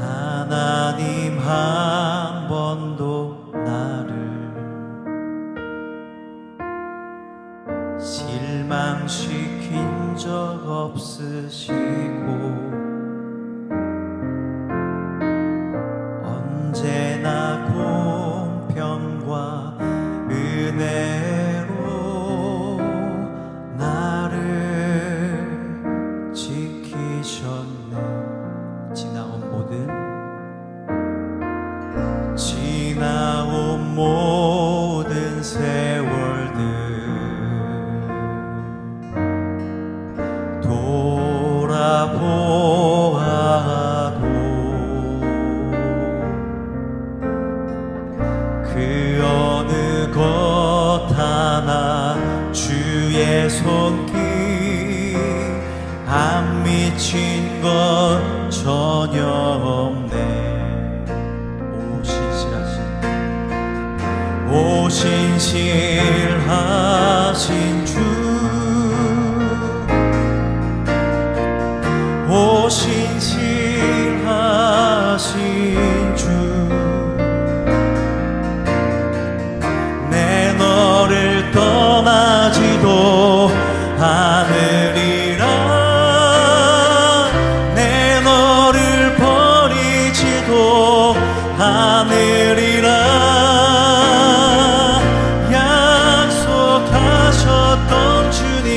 하나님 한 번도 나를 실망시킨 적 없으시고 언제나 공평과 은혜로 나를 지키셨네. 지나온 모든 세월들 돌아보아도 그 어느 것 하나 주의 손길 안 미친 것 전혀 없네. 오신실하신 주, 오신실하신 주, 내 너를 떠나지도 않으리라. 내 너를 버리지도 않으리라. 약속하셨던 주님,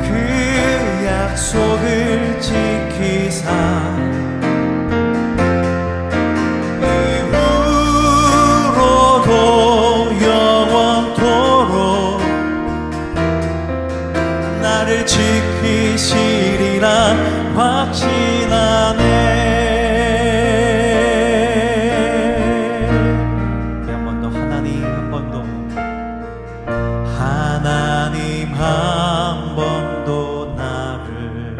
그 약속을 지키사 이후로도 영원토록 나를 지키시리라 확신하네. 하나님 한 번도 나를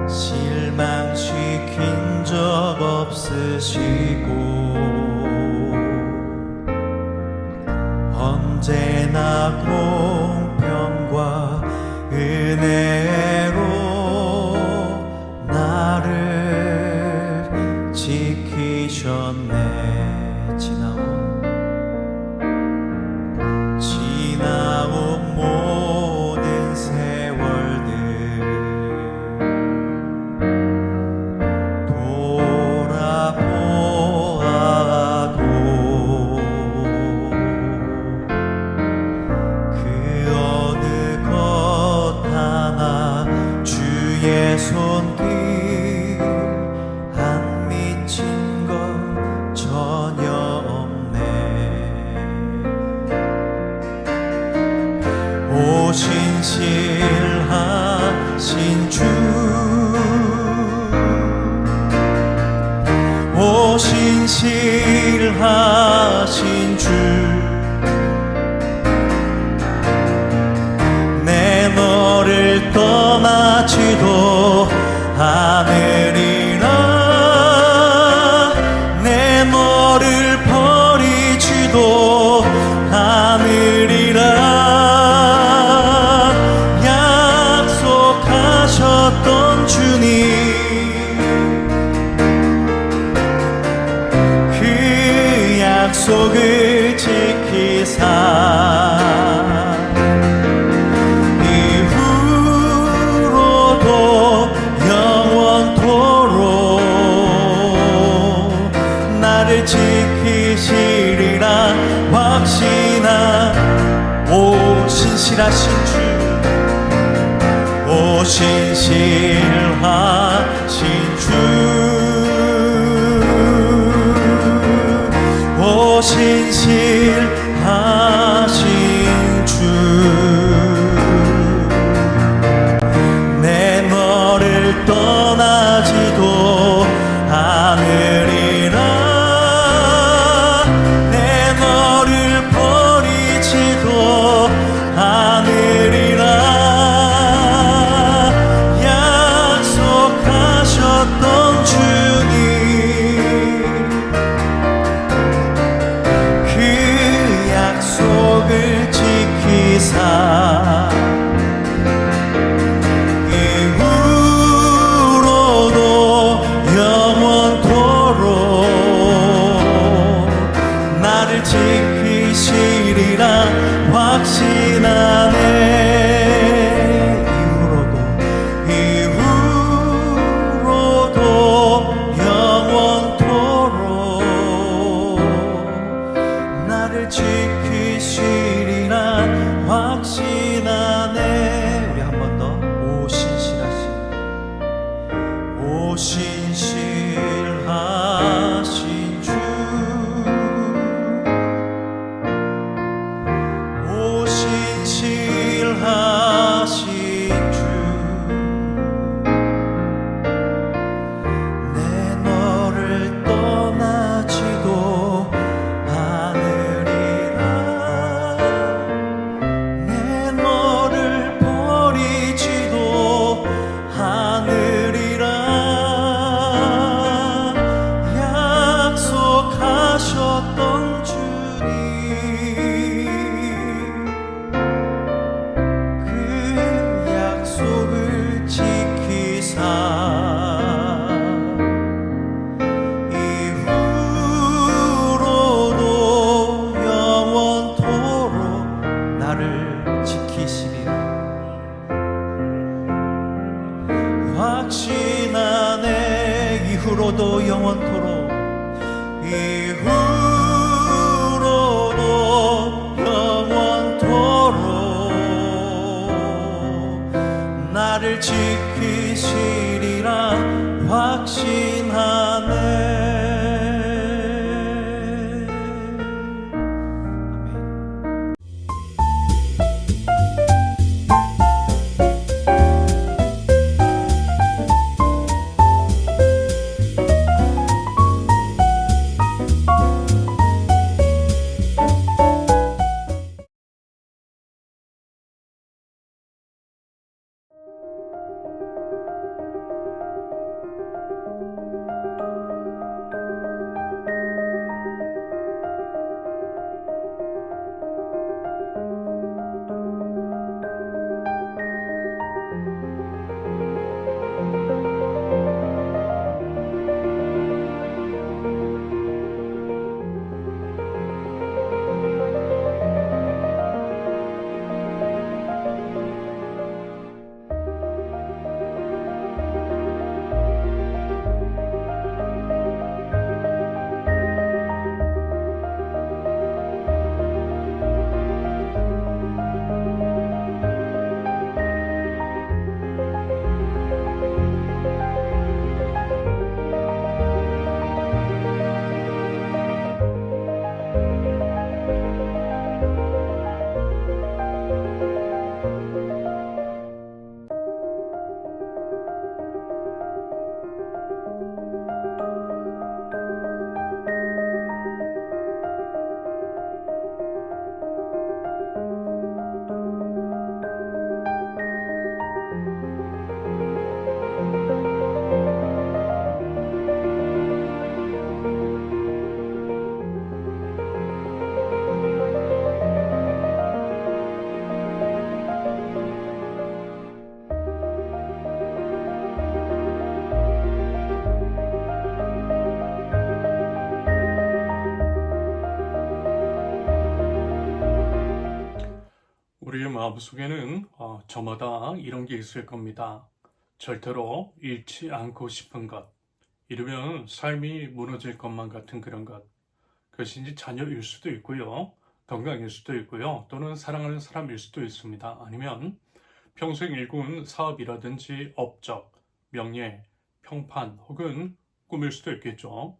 실망시킨 적 없으시고 언제나 공평과 은혜로 나를 지키셨네. 지나온 모든 세월들 돌아보아도 그 어느 것 하나 주의 손길 안 미친 것 전혀 없네. 오신실하신 주, 오신실하신 주, 내 너를 떠나지도 않으리라. 내 너를 버리지도 않으리라. 약속하셨던 주님, 그 약속을 지키사 이후로도 영원토록 나를 지키시리라 확신하. 오신실하신 주, 오신실하신 주, 오신실하신 주, 내 너를 떠나지도 않으리라. 내 너를 버리지도 않으리라. 나를 지키시리라 확신하네. 이후로도 영원토록 나를 지키시리라 확신하네. 우리 한 번 더. 오신실하신 주, 오신실하신 주, 내 너를 떠나지도 않으리라. 내 너를 버리지도 않으리라. 약속하셨던 주님, 그 약속을 지키사 이후로도 영원토록 나를 지키시리라 확신하네. 이후로도 영원토록, 이후로도 영원토록 나를 지키시리라 확신하네. 우리의 마음속에는 저마다 이런 게 있을 겁니다. 절대로 잃지 않고 싶은 것, 이러면 삶이 무너질 것만 같은 그런 것. 그것이 이제 자녀일 수도 있고요, 건강일 수도 있고요, 또는 사랑하는 사람일 수도 있습니다. 아니면 평생 일군 사업이라든지 업적, 명예, 평판 혹은 꿈일 수도 있겠죠.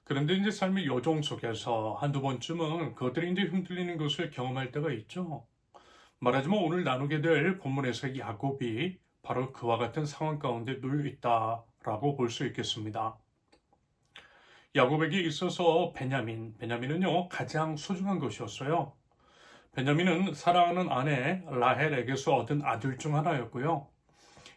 그런데 이제 삶의 여정 속에서 한두 번쯤은 그것들이 이제 흔들리는 것을 경험할 때가 있죠. 말하자면 오늘 나누게 될 본문에서 야곱이 바로 그와 같은 상황 가운데 놓여 있다라고 볼 수 있겠습니다. 야곱에게 있어서 베냐민은요 가장 소중한 것이었어요. 베냐민은 사랑하는 아내 라헬에게서 얻은 아들 중 하나였고요.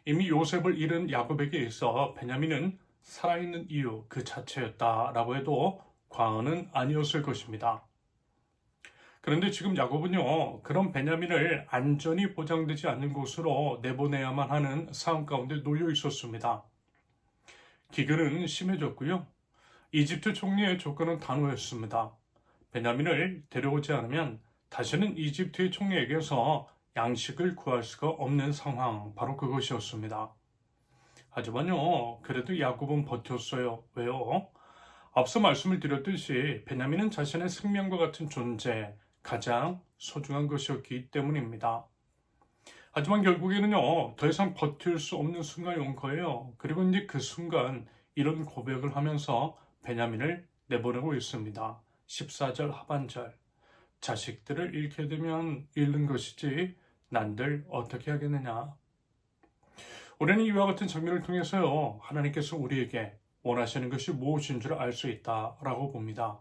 이미 요셉을 잃은 야곱에게 있어 베냐민은 살아있는 이유 그 자체였다라고 해도 과언은 아니었을 것입니다. 그런데 지금 야곱은요, 그런 베냐민을 안전이 보장되지 않는 곳으로 내보내야만 하는 상황 가운데 놓여 있었습니다. 기근은 심해졌고요. 이집트 총리의 조건은 단호했습니다. 베냐민을 데려오지 않으면 다시는 이집트의 총리에게서 양식을 구할 수가 없는 상황, 바로 그것이었습니다. 하지만요, 그래도 야곱은 버텼어요. 왜요? 앞서 말씀을 드렸듯이 베냐민은 자신의 생명과 같은 존재, 가장 소중한 것이었기 때문입니다. 하지만 결국에는요, 더 이상 버틸 수 없는 순간이 온 거예요. 그리고 이제 그 순간 이런 고백을 하면서 베냐민을 내보내고 있습니다. 14절 하반절. 자식들을 잃게 되면 잃는 것이지 난들 어떻게 하겠느냐. 우리는 이와 같은 장면을 통해서요, 하나님께서 우리에게 원하시는 것이 무엇인 줄 알 수 있다라고 봅니다.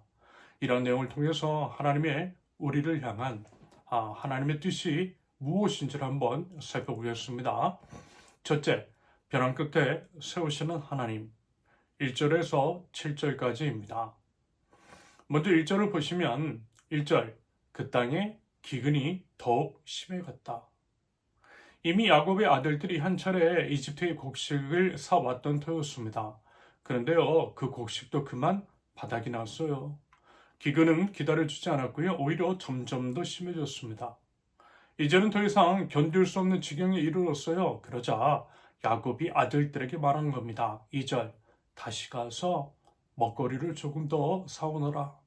이런 내용을 통해서 하나님의 우리를 향한 하나님의 뜻이 무엇인지를 한번 살펴보겠습니다. 첫째, 벼랑 끝에 세우시는 하나님. 1절에서 7절까지입니다. 먼저 1절을 보시면 1절, 그 땅에 기근이 더욱 심해갔다. 이미 야곱의 아들들이 한 차례 이집트의 곡식을 사왔던 터였습니다. 그런데요, 그 곡식도 그만 바닥이 났어요. 기근은 기다려주지 않았고요, 오히려 점점 더 심해졌습니다. 이제는 더 이상 견딜 수 없는 지경에 이르렀어요. 그러자 야곱이 아들들에게 말한 겁니다. 2절, 다시 가서 먹거리를 조금 더 사오너라.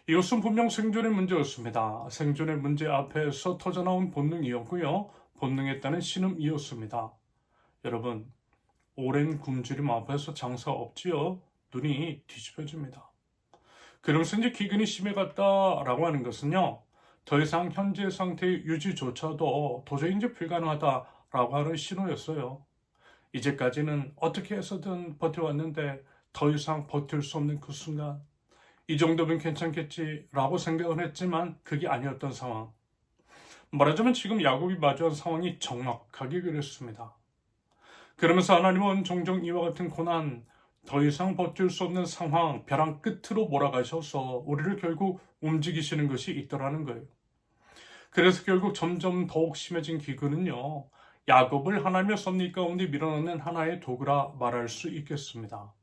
이것은 분명 생존의 문제였습니다. 생존의 문제 앞에서 터져나온 본능이었고요, 본능에 따른 신음이었습니다. 여러분, 오랜 굶주림 앞에서 장사 없지요? 눈이 뒤집혀집니다. 그러면서 이제 기근이 심해갔다라고 하는 것은요, 더 이상 현재 상태의 유지조차도 도저히 이제 불가능하다라고 하는 신호였어요. 이제까지는 어떻게 해서든 버텨왔는데 더 이상 버틸 수 없는 그 순간, 이 정도면 괜찮겠지라고 생각을 했지만 그게 아니었던 상황. 말하자면 지금 야곱이 마주한 상황이 정확하게 그랬습니다. 그러면서 하나님은 종종 이와 같은 고난, 더 이상 버틸 수 없는 상황, 벼랑 끝으로 몰아가셔서 우리를 결국 움직이시는 것이 있더라는 거예요. 그래서 결국 점점 더욱 심해진 기근은요, 야곱을 하나님의 섭리 가운데 밀어넣는 하나의 도구라 말할 수 있겠습니다.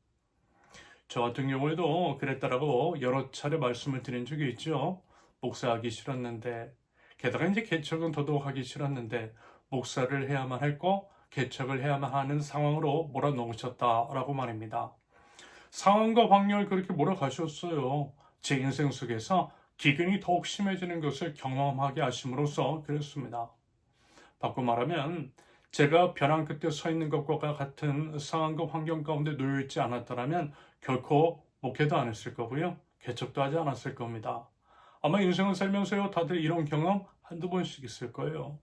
저 같은 경우에도 그랬다라고 여러 차례 말씀을 드린 적이 있죠. 목사하기 싫었는데, 게다가 이제 개척은 더더욱 하기 싫었는데, 목사를 해야만 할 거, 개척을 해야만 하는 상황으로 몰아넣으셨다라고 말입니다. 상황과 방향을 그렇게 몰아가셨어요. 제 인생 속에서 기근이 더욱 심해지는 것을 경험하게 하심으로써 그랬습니다. 바꿔 말하면 제가 벼랑 끝에 서 있는 것과 같은 상황과 환경 가운데 놓여있지 않았더라면 결코 목회도 안 했을 거고요, 개척도 하지 않았을 겁니다. 아마 인생을 살면서요, 다들 이런 경험 한두 번씩 있을 거예요.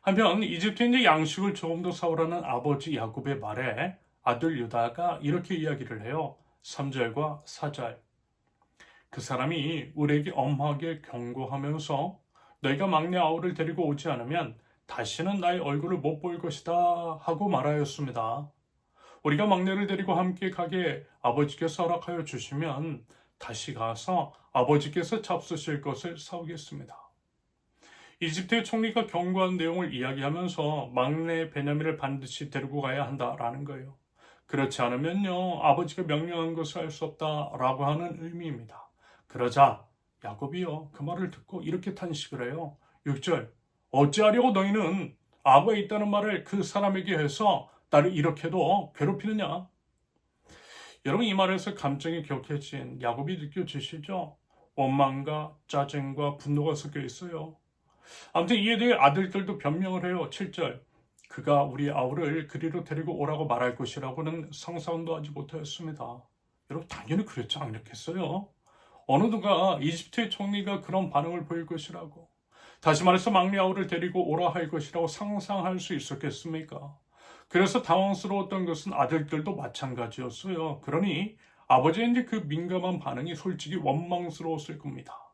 한편 이집트에 이제 양식을 조금 더 사오라는 아버지 야곱의 말에 아들 유다가 이렇게 이야기를 해요. 3절과 4절. 그 사람이 우리에게 엄하게 경고하면서 너희가 막내 아우를 데리고 오지 않으면 다시는 나의 얼굴을 못 볼 것이다 하고 말하였습니다. 우리가 막내를 데리고 함께 가게 아버지께서 허락하여 주시면 다시 가서 아버지께서 잡수실 것을 사오겠습니다. 이집트의 총리가 경고한 내용을 이야기하면서 막내 베냐민을 반드시 데리고 가야 한다라는 거예요. 그렇지 않으면요, 아버지가 명령한 것을 할 수 없다라고 하는 의미입니다. 그러자 야곱이요, 그 말을 듣고 이렇게 탄식을 해요. 6절, 어찌하려고 너희는 아버에 있다는 말을 그 사람에게 해서 나를 이렇게도 괴롭히느냐? 여러분, 이 말에서 감정이 격해진 야곱이 느껴지시죠? 원망과 짜증과 분노가 섞여 있어요. 아무튼 이에 대해 아들들도 변명을 해요. 7절, 그가 우리 아우를 그리로 데리고 오라고 말할 것이라고는 상상도 하지 못하였습니다. 여러분, 당연히 그렇지 않겠어요? 어느 누가 이집트의 총리가 그런 반응을 보일 것이라고, 다시 말해서 막내 아우를 데리고 오라 할 것이라고 상상할 수 있었겠습니까? 그래서 당황스러웠던 것은 아들들도 마찬가지였어요. 그러니 아버지의 이제 그 민감한 반응이 솔직히 원망스러웠을 겁니다.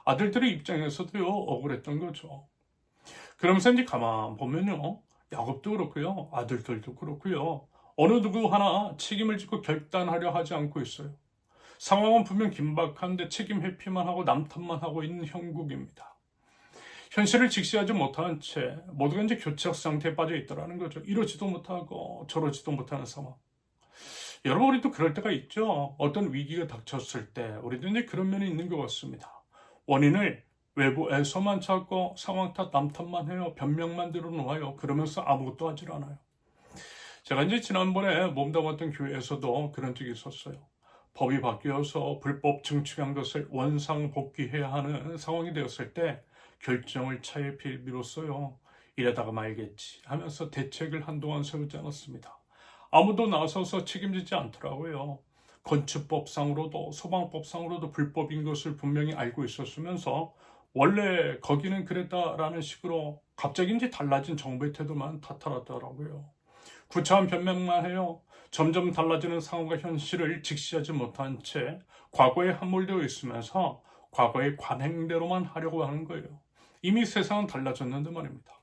아들들의 입장에서도요, 억울했던 거죠. 그러면서 이제 가만 보면요, 야곱도 그렇고요, 아들들도 그렇고요, 어느 누구 하나 책임을 지고 결단하려 하지 않고 있어요. 상황은 분명 긴박한데 책임 회피만 하고 남탓만 하고 있는 형국입니다. 현실을 직시하지 못한 채 모두가 이제 교착 상태에 빠져 있더라는 거죠. 이러지도 못하고 저러지도 못하는 상황. 여러분, 우리도 그럴 때가 있죠. 어떤 위기가 닥쳤을 때 우리도 이제 그런 면이 있는 것 같습니다. 원인을 외부에서만 찾고 상황 탓, 남 탓만 해요. 변명만 들어놓아요. 그러면서 아무것도 하질 않아요. 제가 이제 지난번에 몸담았던 교회에서도 그런 적이 있었어요. 법이 바뀌어서 불법 증축한 것을 원상복귀해야 하는 상황이 되었을 때 결정을 차에 미뤘어요. 이러다가 말겠지 하면서 대책을 한동안 세우지 않았습니다. 아무도 나서서 책임지지 않더라고요. 건축법상으로도 소방법상으로도 불법인 것을 분명히 알고 있었으면서 원래 거기는 그랬다라는 식으로 갑자기 이제 달라진 정부의 태도만 나타났더라고요. 구차한 변명만 해요. 점점 달라지는 상황과 현실을 직시하지 못한 채 과거에 함몰되어 있으면서 과거의 관행대로만 하려고 하는 거예요. 이미 세상은 달라졌는데 말입니다.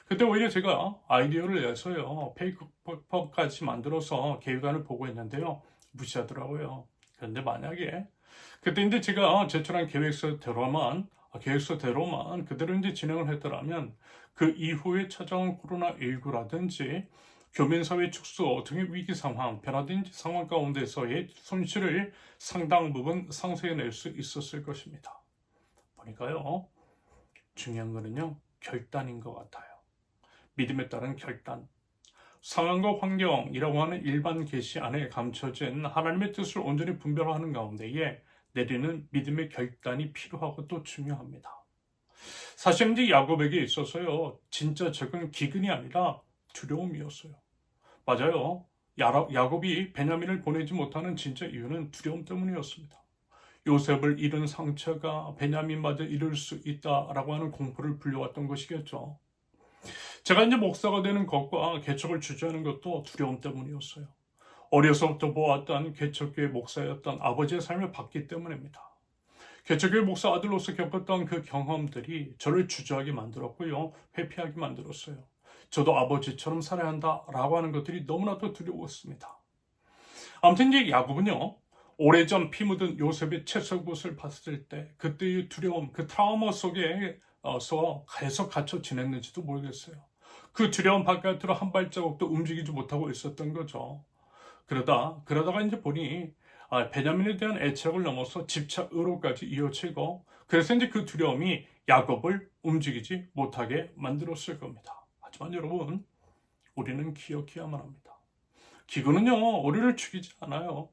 그때 오히려 제가 아이디어를 내서요. 페이퍼까지 만들어서 계획안을 보고 있는데요. 무시하더라고요. 그런데 만약에 그때 이제 제가 제출한 계획서대로만 그대로 이제 진행을 했더라면 그 이후에 찾아온 코로나19라든지 교민사회 축소 등의 위기 상황, 변화된 상황 가운데서의 손실을 상당 부분 상쇄해낼 수 있었을 것입니다. 보니까요, 중요한 거는요, 결단인 것 같아요. 믿음에 따른 결단. 상황과 환경이라고 하는 일반 계시 안에 감춰진 하나님의 뜻을 온전히 분별하는 가운데에 내리는 믿음의 결단이 필요하고 또 중요합니다. 사실 이제 야곱에게 있어서요, 진짜 적은 기근이 아니라 두려움이었어요. 맞아요. 야곱이 베냐민을 보내지 못하는 진짜 이유는 두려움 때문이었습니다. 요셉을 잃은 상처가 베냐민마저 잃을 수 있다라고 하는 공포를 불려왔던 것이겠죠. 제가 이제 목사가 되는 것과 개척을 주재하는 것도 두려움 때문이었어요. 어려서부터 보았던 개척교회 목사였던 아버지의 삶을 봤기 때문입니다. 개척교회 목사 아들로서 겪었던 그 경험들이 저를 주저하게 만들었고요. 회피하게 만들었어요. 저도 아버지처럼 살아야 한다라고 하는 것들이 너무나도 두려웠습니다. 아무튼 이제 야곱은요. 오래전 피 묻은 요셉의 채석옷을 봤을 때 그때의 두려움, 그 트라우마 속에서 계속 갇혀 지냈는지도 모르겠어요. 그 두려움 바깥으로 한 발자국도 움직이지 못하고 있었던 거죠. 그러다가 이제 보니 베냐민에 대한 애착을 넘어서 집착 의로까지 이어지고 그래서 이제 그 두려움이 야곱을 움직이지 못하게 만들었을 겁니다. 하지만 여러분, 우리는 기억해야만 합니다. 기근은요, 우리를 죽이지 않아요.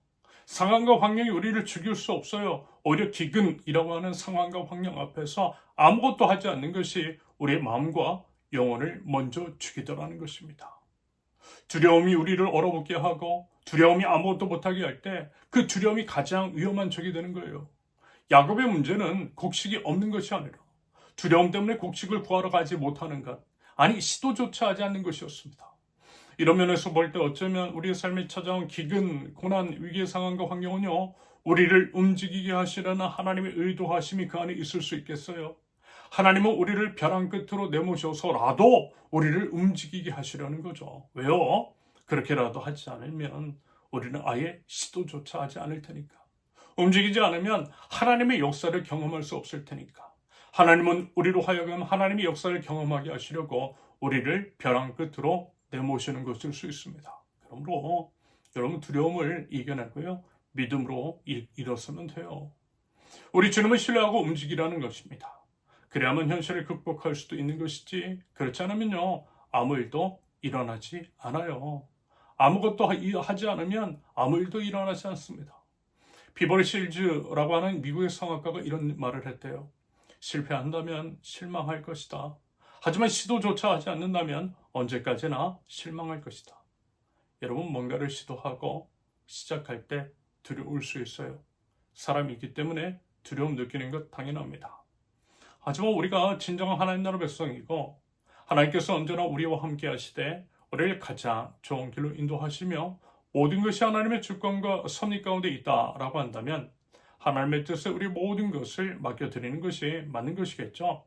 상황과 환경이 우리를 죽일 수 없어요. 오히려 기근이라고 하는 상황과 환경 앞에서 아무것도 하지 않는 것이 우리의 마음과 영혼을 먼저 죽이더라는 것입니다. 두려움이 우리를 얼어붙게 하고 두려움이 아무것도 못하게 할 때 그 두려움이 가장 위험한 적이 되는 거예요. 야곱의 문제는 곡식이 없는 것이 아니라 두려움 때문에 곡식을 구하러 가지 못하는 것, 아니 시도조차 하지 않는 것이었습니다. 이런 면에서 볼 때 어쩌면 우리의 삶에 찾아온 기근, 고난, 위기의 상황과 환경은요, 우리를 움직이게 하시려는 하나님의 의도하심이 그 안에 있을 수 있겠어요. 하나님은 우리를 벼랑 끝으로 내모셔서라도 우리를 움직이게 하시려는 거죠. 왜요? 그렇게라도 하지 않으면 우리는 아예 시도조차 하지 않을 테니까. 움직이지 않으면 하나님의 역사를 경험할 수 없을 테니까. 하나님은 우리로 하여금 하나님의 역사를 경험하게 하시려고 우리를 벼랑 끝으로 내모시는 것일 수 있습니다. 그러므로 여러분 두려움을 이겨내고요. 믿음으로 일어서면 돼요. 우리 주님을 신뢰하고 움직이라는 것입니다. 그래야만 현실을 극복할 수도 있는 것이지 그렇지 않으면요. 아무 일도 일어나지 않아요. 아무것도 하지 않으면 아무 일도 일어나지 않습니다. 비버리 실즈라고 하는 미국의 성악가가 이런 말을 했대요. 실패한다면 실망할 것이다. 하지만 시도조차 하지 않는다면 언제까지나 실망할 것이다. 여러분 뭔가를 시도하고 시작할 때 두려울 수 있어요. 사람이기 때문에 두려움 느끼는 것 당연합니다. 하지만 우리가 진정한 하나님 나라 백성이고 하나님께서 언제나 우리와 함께 하시되 우리를 가장 좋은 길로 인도하시며 모든 것이 하나님의 주권과 섭리 가운데 있다라고 한다면 하나님의 뜻에 우리 모든 것을 맡겨드리는 것이 맞는 것이겠죠.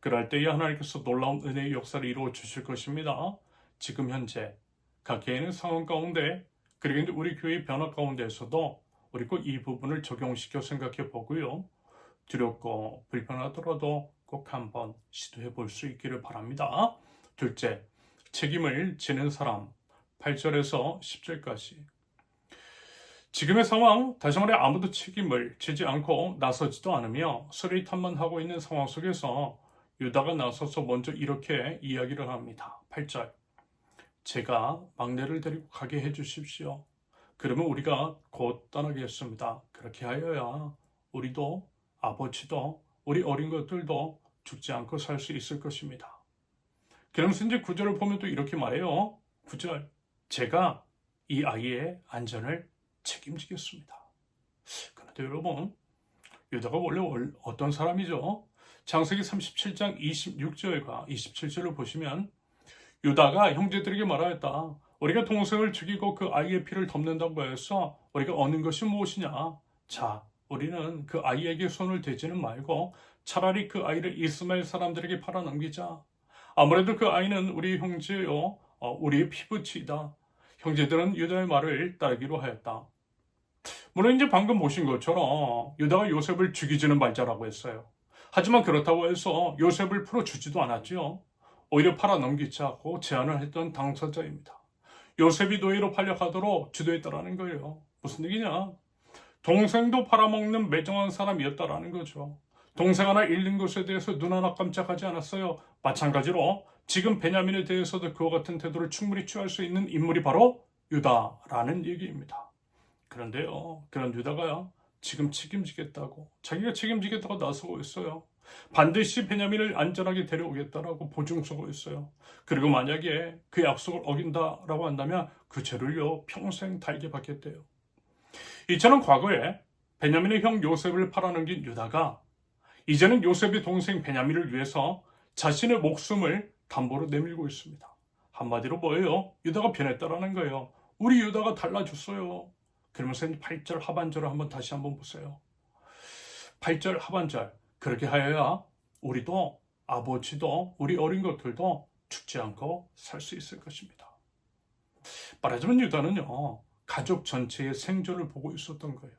그럴 때에 하나님께서 놀라운 은혜의 역사를 이루어 주실 것입니다. 지금 현재 각 개인의 상황 가운데 그리고 이제 우리 교회의 변화 가운데에서도 우리 꼭 이 부분을 적용시켜 생각해 보고요. 두렵고 불편하더라도 꼭 한번 시도해 볼 수 있기를 바랍니다. 둘째, 책임을 지는 사람 8절에서 10절까지 지금의 상황, 다시 말해 아무도 책임을 지지 않고 나서지도 않으며 쓰레기탄만 하고 있는 상황 속에서 유다가 나서서 먼저 이렇게 이야기를 합니다. 8절. 제가 막내를 데리고 가게 해주십시오. 그러면 우리가 곧 떠나겠습니다. 그렇게 하여야 우리도 아버지도 우리 어린 것들도 죽지 않고 살 수 있을 것입니다. 그러면서 이제 9절을 보면 또 이렇게 말해요. 9절. 제가 이 아이의 안전을 책임지겠습니다. 그런데 여러분, 유다가 원래 어떤 사람이죠? 창세기 37장 26절과 27절을 보시면 유다가 형제들에게 말하였다. 우리가 동생을 죽이고 그 아이의 피를 덮는다고 해서 우리가 얻는 것이 무엇이냐? 자, 우리는 그 아이에게 손을 대지는 말고 차라리 그 아이를 이스마엘 사람들에게 팔아넘기자. 아무래도 그 아이는 우리 형제요, 우리의 피부치이다. 형제들은 유다의 말을 따르기로 하였다. 물론 이제 방금 보신 것처럼 유다가 요셉을 죽이지는 말자라고 했어요. 하지만 그렇다고 해서 요셉을 풀어주지도 않았지요. 오히려 팔아넘기자고 제안을 했던 당사자입니다. 요셉이 노예로 팔려가도록 주도했다라는 거예요. 무슨 얘기냐? 동생도 팔아먹는 매정한 사람이었다라는 거죠. 동생 하나 잃는 것에 대해서 눈 하나 깜짝하지 않았어요. 마찬가지로 지금 베냐민에 대해서도 그와 같은 태도를 충분히 취할 수 있는 인물이 바로 유다라는 얘기입니다. 그런데요, 그런 유다가요, 지금 책임지겠다고, 자기가 책임지겠다고 나서고 있어요. 반드시 베냐민을 안전하게 데려오겠다라고 보증 서고 있어요. 그리고 만약에 그 약속을 어긴다라고 한다면 그 죄를요, 평생 달게 받겠대요. 이처럼 과거에 베냐민의 형 요셉을 팔아넘긴 유다가 이제는 요셉의 동생 베냐민을 위해서 자신의 목숨을 담보로 내밀고 있습니다. 한마디로 뭐예요? 유다가 변했다라는 거예요. 우리 유다가 달라졌어요. 그러면서 8절 하반절을 다시 한번 보세요. 8절 하반절. 그렇게 하여야 우리도 아버지도 우리 어린 것들도 죽지 않고 살 수 있을 것입니다. 말하자면 유다는요, 가족 전체의 생존을 보고 있었던 거예요.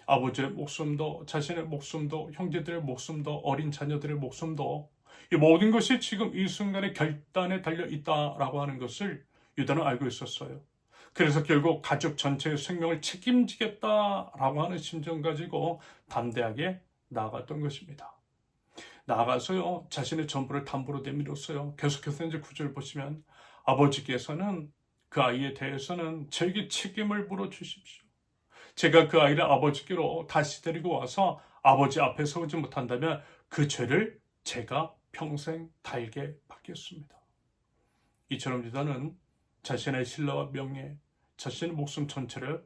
아버지의 목숨도 자신의 목숨도 형제들의 목숨도 어린 자녀들의 목숨도 이 모든 것이 지금 이 순간에 결단에 달려 있다라고 하는 것을 유다는 알고 있었어요. 그래서 결국 가족 전체의 생명을 책임지겠다라고 하는 심정 가지고 담대하게 나아갔던 것입니다. 나아가서요, 자신의 전부를 담보로 내밀었어요. 계속해서 이제 9절 보시면 아버지께서는 그 아이에 대해서는 저에게 책임을 물어주십시오. 제가 그 아이를 아버지께로 다시 데리고 와서 아버지 앞에 서지 못한다면 그 죄를 제가 평생 달게 받겠습니다. 이처럼 유다는 자신의 신라와 명예, 자신의 목숨 전체를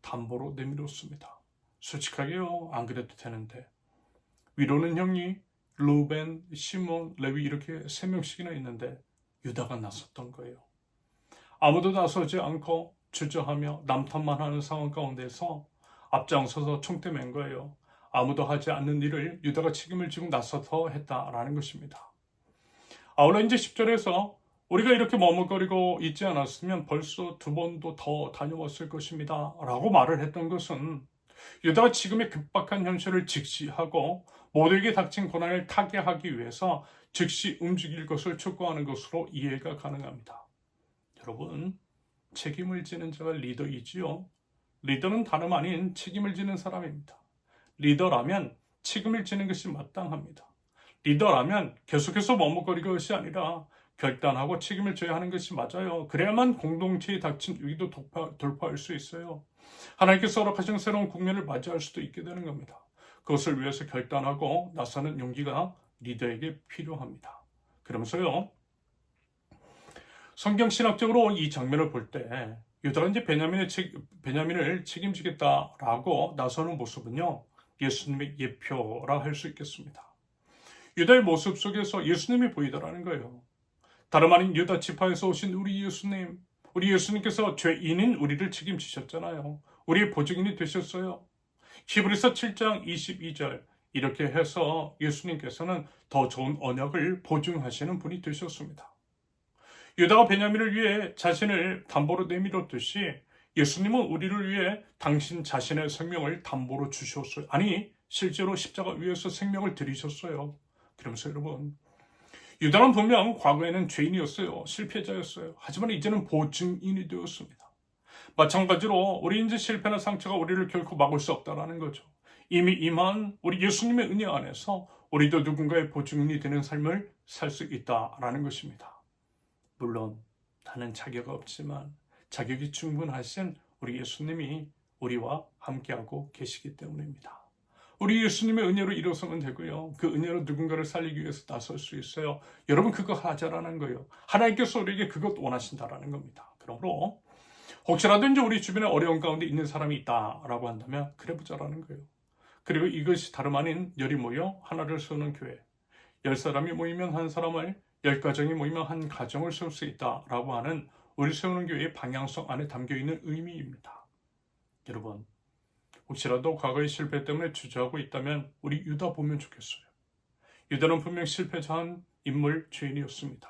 담보로 내밀었습니다. 솔직하게요, 안 그래도 되는데 위로는 형이 루벤, 시몬, 레위 이렇게 3명씩이나 있는데 유다가 나섰던 거예요. 아무도 나서지 않고 주저하며 남탓만 하는 상황 가운데서 앞장서서 총대 맨 거예요. 아무도 하지 않는 일을 유다가 책임을 지고 나서서 했다라는 것입니다. 아울러 이제 10절에서 우리가 이렇게 머뭇거리고 있지 않았으면 벌써 2번도 더 다녀왔을 것입니다 라고 말을 했던 것은 유다가 지금의 급박한 현실을 직시하고 모두에게 닥친 고난을 타개하기 위해서 즉시 움직일 것을 촉구하는 것으로 이해가 가능합니다. 여러분, 책임을 지는 자가 리더이지요. 리더는 다름 아닌 책임을 지는 사람입니다. 리더라면 책임을 지는 것이 마땅합니다. 리더라면 계속해서 머뭇거리는 것이 아니라 결단하고 책임을 져야 하는 것이 맞아요. 그래야만 공동체에 닥친 위기도 돌파할 수 있어요. 하나님께서 허락하신 새로운 국면을 맞이할 수도 있게 되는 겁니다. 그것을 위해서 결단하고 나서는 용기가 리더에게 필요합니다. 그러면서요, 성경 신학적으로 이 장면을 볼 때 유다가 이제 베냐민을 책임지겠다라고 나서는 모습은요, 예수님의 예표라 할 수 있겠습니다. 유다의 모습 속에서 예수님이 보이더라는 거예요. 다름 아닌 유다 지파에서 오신 우리 예수님께서 죄인인 우리를 책임지셨잖아요. 우리의 보증인이 되셨어요. 히브리서 7장 22절 이렇게 해서 예수님께서는 더 좋은 언약을 보증하시는 분이 되셨습니다. 유다가 베냐민을 위해 자신을 담보로 내밀었듯이 예수님은 우리를 위해 당신 자신의 생명을 담보로 주셨어요. 아니, 실제로 십자가 위에서 생명을 드리셨어요. 그러면서 여러분, 유다는 분명 과거에는 죄인이었어요. 실패자였어요. 하지만 이제는 보증인이 되었습니다. 마찬가지로 우리 인제 실패나 상처가 우리를 결코 막을 수 없다라는 거죠. 이미 임한 우리 예수님의 은혜 안에서 우리도 누군가의 보증인이 되는 삶을 살 수 있다라는 것입니다. 물론 나는 자격 없지만 자격이 충분하신 우리 예수님이 우리와 함께하고 계시기 때문입니다. 우리 예수님의 은혜로 일어서면 되고요. 그 은혜로 누군가를 살리기 위해서 나설 수 있어요. 여러분 그거 하자라는 거예요. 하나님께서 우리에게 그것 원하신다라는 겁니다. 그러므로 혹시라도 이제 우리 주변에 어려운 가운데 있는 사람이 있다라고 한다면 그래 보자라는 거예요. 그리고 이것이 다름 아닌 열이 모여 하나를 세우는 교회. 10사람이 모이면 한 사람을, 10가정이 모이면 한 가정을 세울 수 있다라고 하는 우리 세우는 교회의 방향성 안에 담겨있는 의미입니다. 여러분 혹시라도 과거의 실패 때문에 주저하고 있다면 우리 유다 보면 좋겠어요. 유다는 분명 실패자한 인물 주인이었습니다.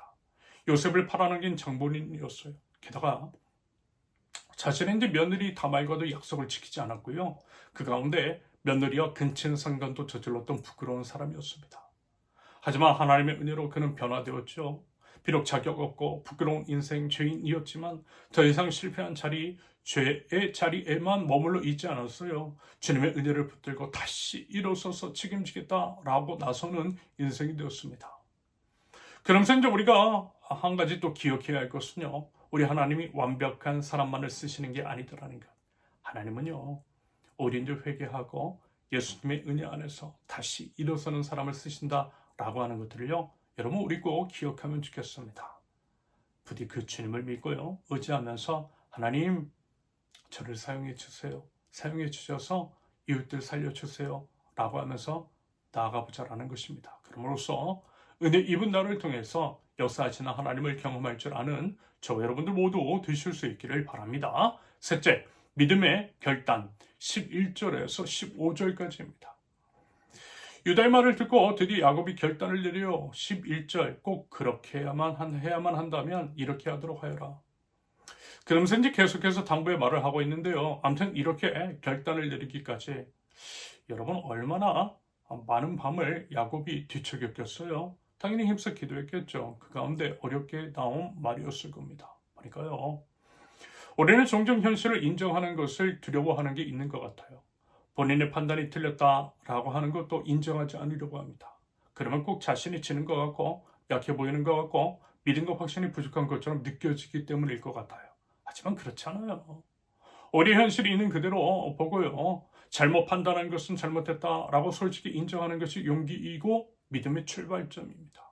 요셉을 팔아넘긴 장본인이었어요. 게다가 자신의 이제 며느리 다말과도 약속을 지키지 않았고요. 그 가운데 며느리와 근친상간도 저질렀던 부끄러운 사람이었습니다. 하지만 하나님의 은혜로 그는 변화되었죠. 비록 자격 없고 부끄러운 인생 죄인이었지만 더 이상 실패한 자리, 죄의 자리에만 머물러 있지 않았어요. 주님의 은혜를 붙들고 다시 일어서서 책임지겠다라고 나서는 인생이 되었습니다. 그러면서 이제 우리가 한 가지 또 기억해야 할 것은요. 우리 하나님이 완벽한 사람만을 쓰시는 게 아니더라는 것. 하나님은요. 우리 이제 회개하고 예수님의 은혜 안에서 다시 일어서는 사람을 쓰신다라고 하는 것들을요. 여러분 우리 꼭 기억하면 좋겠습니다. 부디 그 주님을 믿고요. 의지하면서 하나님 저를 사용해 주세요. 사용해 주셔서 이웃들 살려주세요. 라고 하면서 나아가보자라는 것입니다. 그럼으로써 은혜 입은 나를 통해서 역사하시는 하나님을 경험할 줄 아는 저와 여러분들 모두 되실 수 있기를 바랍니다. 셋째, 믿음의 결단 11절에서 15절까지입니다. 유다의 말을 듣고 드디어 야곱이 결단을 내려 11절 꼭 그렇게 해야만 한다면 이렇게 하도록 하여라. 그러면서 이제 계속해서 당부의 말을 하고 있는데요. 아무튼 이렇게 결단을 내리기까지 여러분 얼마나 많은 밤을 야곱이 뒤척였겠어요. 당연히 힘써 기도했겠죠. 그 가운데 어렵게 나온 말이었을 겁니다. 그러니까요. 우리는 종종 현실을 인정하는 것을 두려워하는 게 있는 것 같아요. 본인의 판단이 틀렸다라고 하는 것도 인정하지 않으려고 합니다. 그러면 꼭 자신이 지는 것 같고 약해 보이는 것 같고 믿음과 확신이 부족한 것처럼 느껴지기 때문일 것 같아요. 하지만 그렇지 않아요. 우리 현실이 있는 그대로 보고요. 잘못 판단한 것은 잘못했다라고 솔직히 인정하는 것이 용기이고 믿음의 출발점입니다.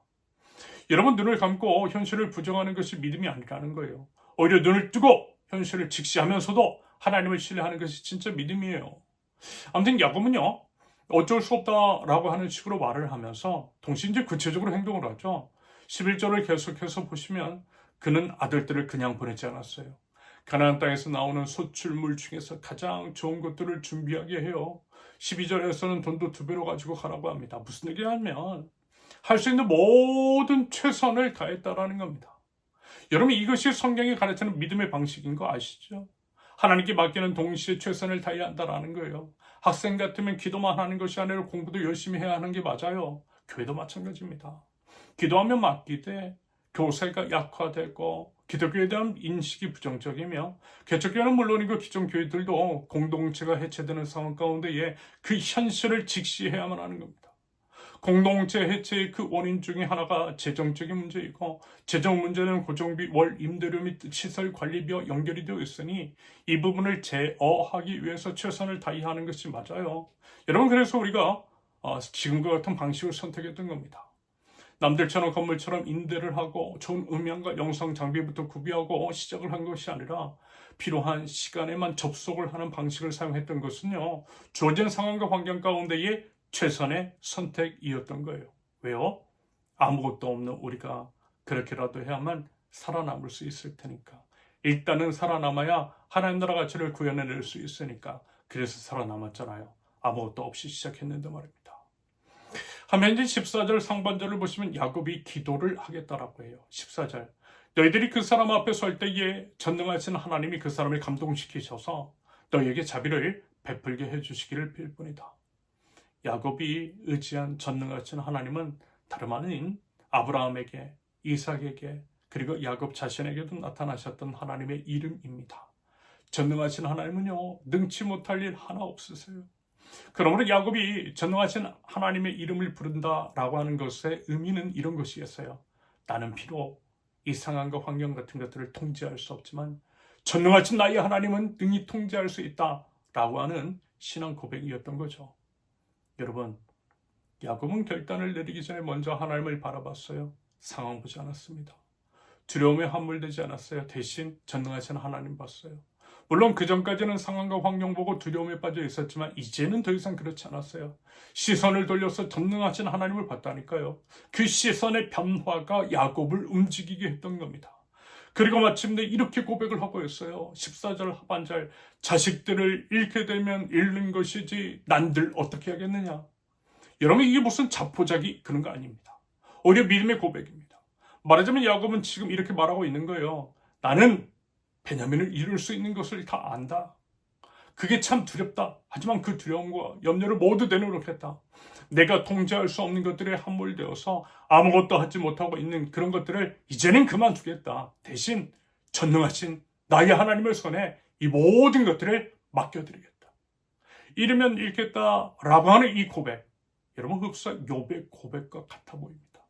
여러분 눈을 감고 현실을 부정하는 것이 믿음이 아니라는 거예요. 오히려 눈을 뜨고 현실을 직시하면서도 하나님을 신뢰하는 것이 진짜 믿음이에요. 아무튼 야곱은요. 어쩔 수 없다라고 하는 식으로 말을 하면서 동시에 이제 구체적으로 행동을 하죠. 11절을 계속해서 보시면 그는 아들들을 그냥 보내지 않았어요. 가나안 땅에서 나오는 소출물 중에서 가장 좋은 것들을 준비하게 해요. 12절에서는 돈도 2배로 가지고 가라고 합니다. 무슨 얘기냐면 할 수 있는 모든 최선을 다했다라는 겁니다. 여러분 이것이 성경이 가르치는 믿음의 방식인 거 아시죠? 하나님께 맡기는 동시에 최선을 다해야 한다는 거예요. 학생 같으면 기도만 하는 것이 아니라 공부도 열심히 해야 하는 게 맞아요. 교회도 마찬가지입니다. 기도하면 맡기되 교세가 약화되고 기독교에 대한 인식이 부정적이며 개척교회는 물론이고 기존 교회들도 공동체가 해체되는 상황 가운데에 그 현실을 직시해야만 하는 겁니다. 공동체 해체의 그 원인 중에 하나가 재정적인 문제이고 재정 문제는 고정비, 월 임대료 및 시설 관리비와 연결이 되어 있으니 이 부분을 제어하기 위해서 최선을 다해야 하는 것이 맞아요. 여러분 그래서 우리가 지금과 같은 방식을 선택했던 겁니다. 남들처럼 건물처럼 임대를 하고 좋은 음향과 영상 장비부터 구비하고 시작을 한 것이 아니라 필요한 시간에만 접속을 하는 방식을 사용했던 것은요. 주어진 상황과 환경 가운데의 최선의 선택이었던 거예요. 왜요? 아무것도 없는 우리가 그렇게라도 해야만 살아남을 수 있을 테니까. 일단은 살아남아야 하나님 나라 가치를 구현해낼 수 있으니까. 그래서 살아남았잖아요. 아무것도 없이 시작했는데 말입니다. 하면 이제 14절 상반절을 보시면 야곱이 기도를 하겠다라고 해요. 14절. 너희들이 그 사람 앞에 설 때에 전능하신 하나님이 그 사람을 감동시키셔서 너희에게 자비를 베풀게 해주시기를 빌 뿐이다. 야곱이 의지한 전능하신 하나님은 다름 아닌 아브라함에게, 이삭에게 그리고 야곱 자신에게도 나타나셨던 하나님의 이름입니다. 전능하신 하나님은요, 능치 못할 일 하나 없으세요. 그러므로 야곱이 전능하신 하나님의 이름을 부른다라고 하는 것의 의미는 이런 것이겠어요. 나는 비록 이 상황과 환경 같은 것들을 통제할 수 없지만 전능하신 나의 하나님은 능히 통제할 수 있다라고 하는 신앙 고백이었던 거죠. 여러분, 야곱은 결단을 내리기 전에 먼저 하나님을 바라봤어요. 상황 보지 않았습니다. 두려움에 함몰되지 않았어요. 대신 전능하신 하나님 봤어요. 물론 그 전까지는 상황과 환경 보고 두려움에 빠져 있었지만 이제는 더 이상 그렇지 않았어요. 시선을 돌려서 전능하신 하나님을 봤다니까요. 그 시선의 변화가 야곱을 움직이게 했던 겁니다. 그리고 마침내 이렇게 고백을 하고 있어요. 14절 하반절, 자식들을 잃게 되면 잃는 것이지 난들 어떻게 하겠느냐. 여러분, 이게 무슨 자포자기 그런 거 아닙니다. 오히려 믿음의 고백입니다. 말하자면 야곱은 지금 이렇게 말하고 있는 거예요. 나는 베냐민을 이룰 수 있는 것을 다 안다. 그게 참 두렵다. 하지만 그 두려움과 염려를 모두 내려놓겠다. 내가 통제할 수 없는 것들에 함몰되어서 아무것도 하지 못하고 있는 그런 것들을 이제는 그만두겠다. 대신 전능하신 나의 하나님의 손에 이 모든 것들을 맡겨드리겠다. 이르면 읽겠다라고 하는 이 고백, 여러분 흡사 욥의 고백과 같아 보입니다.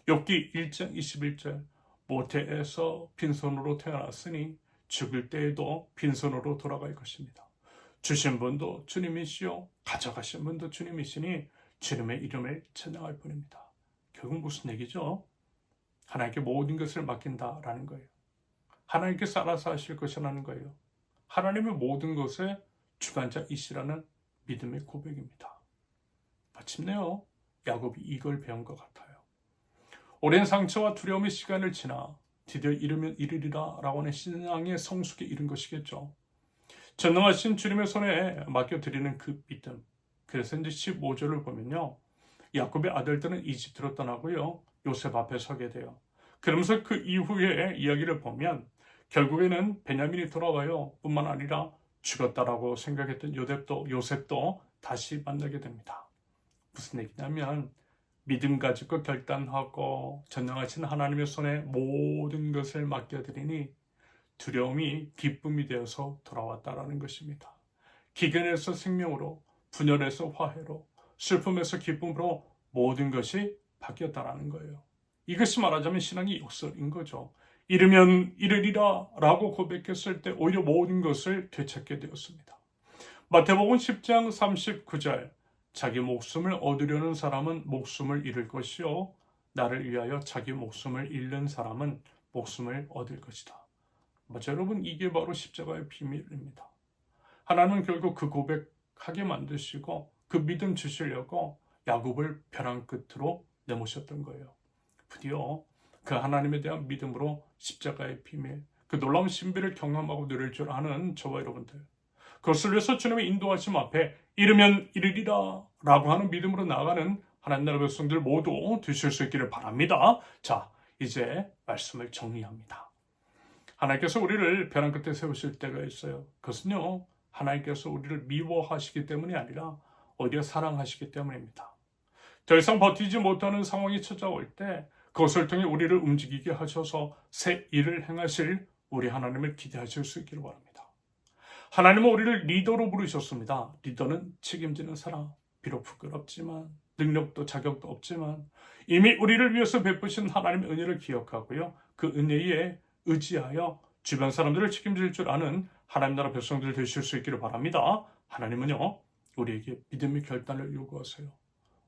욥기 1장 21절, 모태에서 빈손으로 태어났으니 죽을 때에도 빈손으로 돌아갈 것입니다. 주신 분도 주님이시요 가져가신 분도 주님이시니 주님의 이름을 찬양할 뿐입니다. 결국 무슨 얘기죠? 하나님께 모든 것을 맡긴다라는 거예요. 하나님께서 알아서 하실 것이라는 거예요. 하나님의 모든 것의 주관자이시라는 믿음의 고백입니다. 마침내요, 야곱이 이걸 배운 것 같아요. 오랜 상처와 두려움의 시간을 지나 드디어 이르면 이르리라 라고 하는 신앙의 성숙에 이른 것이겠죠. 전능하신 주님의 손에 맡겨드리는 그 믿음. 그래서 이제 15절을 보면요, 야곱의 아들들은 이집트로 떠나고요, 요셉 앞에 서게 돼요. 그러면서 그 이후에 이야기를 보면 결국에는 베냐민이 돌아와요. 뿐만 아니라 죽었다라고 생각했던 요셉도 다시 만나게 됩니다. 무슨 얘기냐면 믿음 가지고 결단하고 전능하신 하나님의 손에 모든 것을 맡겨드리니 두려움이 기쁨이 되어서 돌아왔다라는 것입니다. 기근에서 생명으로, 분열에서 화해로, 슬픔에서 기쁨으로 모든 것이 바뀌었다라는 거예요. 이것이 말하자면 신앙의 역설인 거죠. 이르면 이르리라 라고 고백했을 때 오히려 모든 것을 되찾게 되었습니다. 마태복음 10장 39절, 자기 목숨을 얻으려는 사람은 목숨을 잃을 것이요 나를 위하여 자기 목숨을 잃는 사람은 목숨을 얻을 것이다. 맞아요, 여러분, 이게 바로 십자가의 비밀입니다. 하나님은 결국 그 고백하게 만드시고 그 믿음 주시려고 야곱을 벼랑 끝으로 내모셨던 거예요. 드디어 그 하나님에 대한 믿음으로 십자가의 비밀, 그 놀라운 신비를 경험하고 누릴 줄 아는 저와 여러분들, 그것을 위해서 주님의 인도하심 앞에 이르면 이르리라 라고 하는 믿음으로 나아가는 하나님 나라 백성들 모두 되실 수 있기를 바랍니다. 자, 이제 말씀을 정리합니다. 하나님께서 우리를 벼랑 끝에 세우실 때가 있어요. 그것은요, 하나님께서 우리를 미워하시기 때문이 아니라 오히려 사랑하시기 때문입니다. 더 이상 버티지 못하는 상황이 찾아올 때 그것을 통해 우리를 움직이게 하셔서 새 일을 행하실 우리 하나님을 기대하실 수 있기를 바랍니다. 하나님은 우리를 리더로 부르셨습니다. 리더는 책임지는 사람, 비록 부끄럽지만 능력도 자격도 없지만 이미 우리를 위해서 베푸신 하나님의 은혜를 기억하고요, 그 은혜에 의지하여 주변 사람들을 책임질 줄 아는 하나님 나라 백성들 되실 수 있기를 바랍니다. 하나님은요, 우리에게 믿음의 결단을 요구하세요.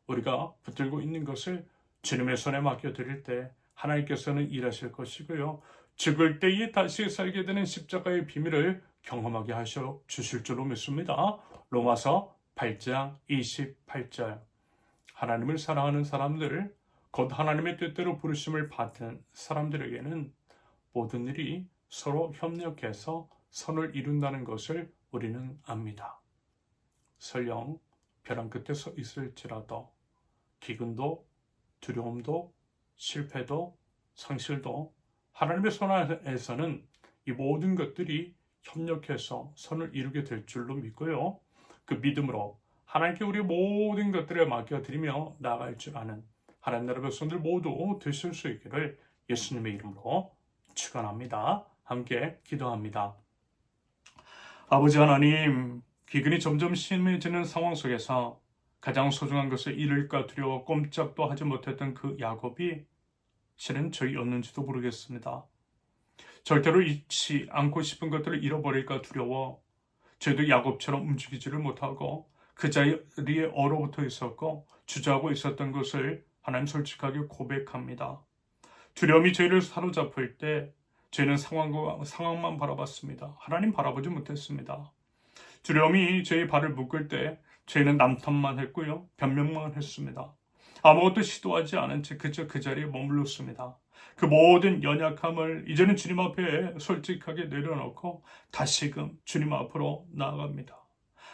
우리가 붙들고 있는 것을 주님의 손에 맡겨드릴 때 하나님께서는 일하실 것이고요, 죽을 때에 다시 살게 되는 십자가의 비밀을 경험하게 하셔 주실 줄로 믿습니다. 로마서 8장 28절, 하나님을 사랑하는 사람들, 곧 하나님의 뜻대로 부르심을 받은 사람들에게는 모든 일이 서로 협력해서 선을 이룬다는 것을 우리는 압니다. 설령 벼랑 끝에 서 있을지라도 기근도 두려움도 실패도 상실도 하나님의 손 안에서는 이 모든 것들이 협력해서 선을 이루게 될 줄로 믿고요, 그 믿음으로 하나님께 우리 모든 것들을 맡겨드리며 나아갈 줄 아는 하나님 나라 백성들 모두 되실 수 있기를 예수님의 이름으로 축원합니다. 함께 기도합니다. 아버지 하나님, 기근이 점점 심해지는 상황 속에서 가장 소중한 것을 잃을까 두려워 꼼짝도 하지 못했던 그 야곱이 실은 저희였는지도 모르겠습니다. 절대로 잃지 않고 싶은 것들을 잃어버릴까 두려워 저희도 야곱처럼 움직이지를 못하고 그 자리에 얼어붙어 있었고 주저하고 있었던 것을 하나님 솔직하게 고백합니다. 두려움이 저희를 사로잡을 때 저희는 상황만 바라봤습니다. 하나님 바라보지 못했습니다. 두려움이 저희 발을 묶을 때 저희는 남탓만 했고요. 변명만 했습니다. 아무것도 시도하지 않은 채 그저 그 자리에 머물렀습니다. 그 모든 연약함을 이제는 주님 앞에 솔직하게 내려놓고 다시금 주님 앞으로 나아갑니다.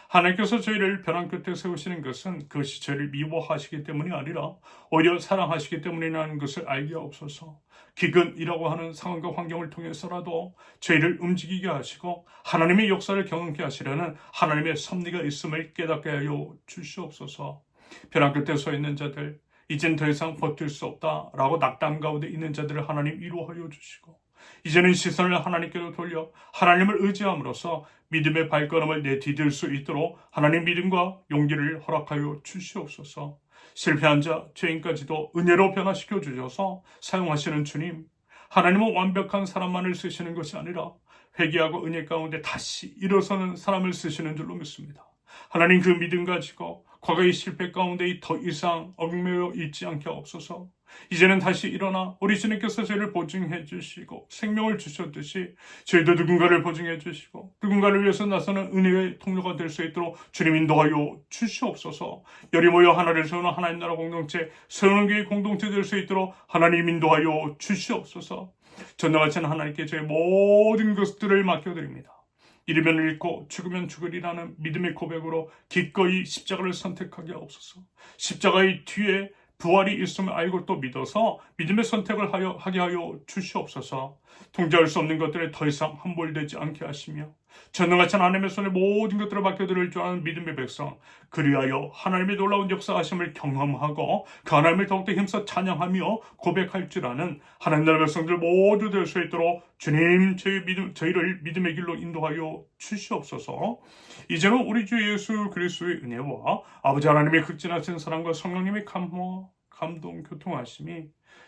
하나님께서 저희를 벼랑 끝에 세우시는 것은 그것이 저희를 미워하시기 때문이 아니라 오히려 사랑하시기 때문이라는 것을 알게 없어서 기근이라고 하는 상황과 환경을 통해서라도 저희를 움직이게 하시고 하나님의 역사를 경험케 하시려는 하나님의 섭리가 있음을 깨닫게 하여 주시옵소서. 벼랑 끝에 서 있는 자들, 이젠 더 이상 버틸 수 없다라고 낙담 가운데 있는 자들을 하나님 위로하여 주시고 이제는 시선을 하나님께로 돌려 하나님을 의지함으로써 믿음의 발걸음을 내디딜 수 있도록 하나님 믿음과 용기를 허락하여 주시옵소서. 실패한 자, 죄인까지도 은혜로 변화시켜 주셔서 사용하시는 주님, 하나님은 완벽한 사람만을 쓰시는 것이 아니라 회개하고 은혜 가운데 다시 일어서는 사람을 쓰시는 줄로 믿습니다. 하나님 그 믿음 가지고 과거의 실패 가운데 더 이상 얽매여 있지 않게 없어서 이제는 다시 일어나 우리 주님께서 저희를 보증해 주시고 생명을 주셨듯이 저희도 누군가를 보증해 주시고 누군가를 위해서 나서는 은혜의 통로가 될 수 있도록 주님 인도하여 주시옵소서. 열이 모여 하나를 세우는 하나님 나라 공동체, 세우는 교회 공동체 될 수 있도록 하나님 인도하여 주시옵소서. 전능하신 하나님께 저희 모든 것들을 맡겨드립니다. 이르면 잃고 죽으면 죽으리라는 믿음의 고백으로 기꺼이 십자가를 선택하게 하옵소서. 십자가의 뒤에 부활이 있음을 알고 또 믿어서 믿음의 선택을 하게 하여 주시옵소서. 통제할 수 없는 것들에 더 이상 함몰되지 않게 하시며 전능하신 하나님의 손에 모든 것들을 맡겨드릴 줄 아는 믿음의 백성, 그리하여 하나님의 놀라운 역사하심을 경험하고 그 하나님을 더욱더 힘써 찬양하며 고백할 줄 아는 하나님 나라 백성들 모두 될 수 있도록 주님 저희를 믿음의 길로 인도하여 주시옵소서. 이제는 우리 주 예수 그리스도의 은혜와 아버지 하나님의 극진하신 사랑과 성령님의 감동, 교통하심이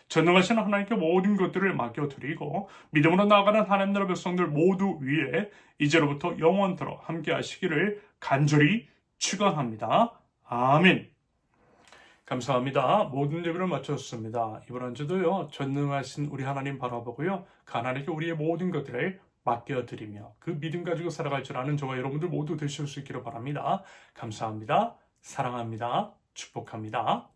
전능하신 하나님께 모든 것들을 맡겨드리고 믿음으로 나아가는 하나님 나라 백성들 모두 위에 이제로부터 영원토록 함께 하시기를 간절히 축원합니다. 아멘. 감사합니다. 모든 예배를 마쳤습니다. 이번 한 주도요, 전능하신 우리 하나님 바라보고요, 그 하나님께 우리의 모든 것들을 맡겨드리며 그 믿음 가지고 살아갈 줄 아는 저와 여러분들 모두 되실 수 있기를 바랍니다. 감사합니다. 사랑합니다. 축복합니다.